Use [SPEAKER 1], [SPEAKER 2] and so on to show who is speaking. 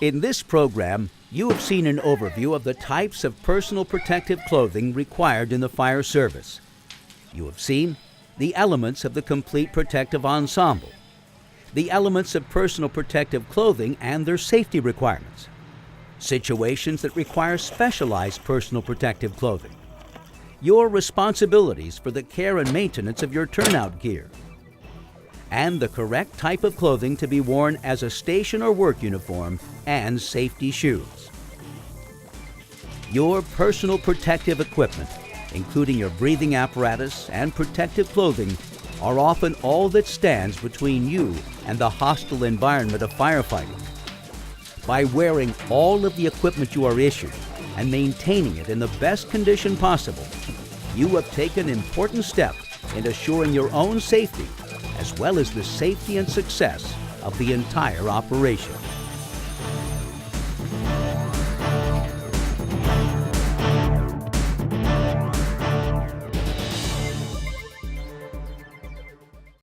[SPEAKER 1] In this program, you have seen an overview of the types of personal protective clothing required in the fire service. You have seen the elements of the complete protective ensemble, the elements of personal protective clothing and their safety requirements, situations that require specialized personal protective clothing, your responsibilities for the care and maintenance of your turnout gear, and the correct type of clothing to be worn as a station or work uniform and safety shoes. Your personal protective equipment, including your breathing apparatus and protective clothing, are often all that stands between you and the hostile environment of firefighting. By wearing all of the equipment you are issued and maintaining it in the best condition possible, you have taken an important step in assuring your own safety as well as the safety and success of the entire operation.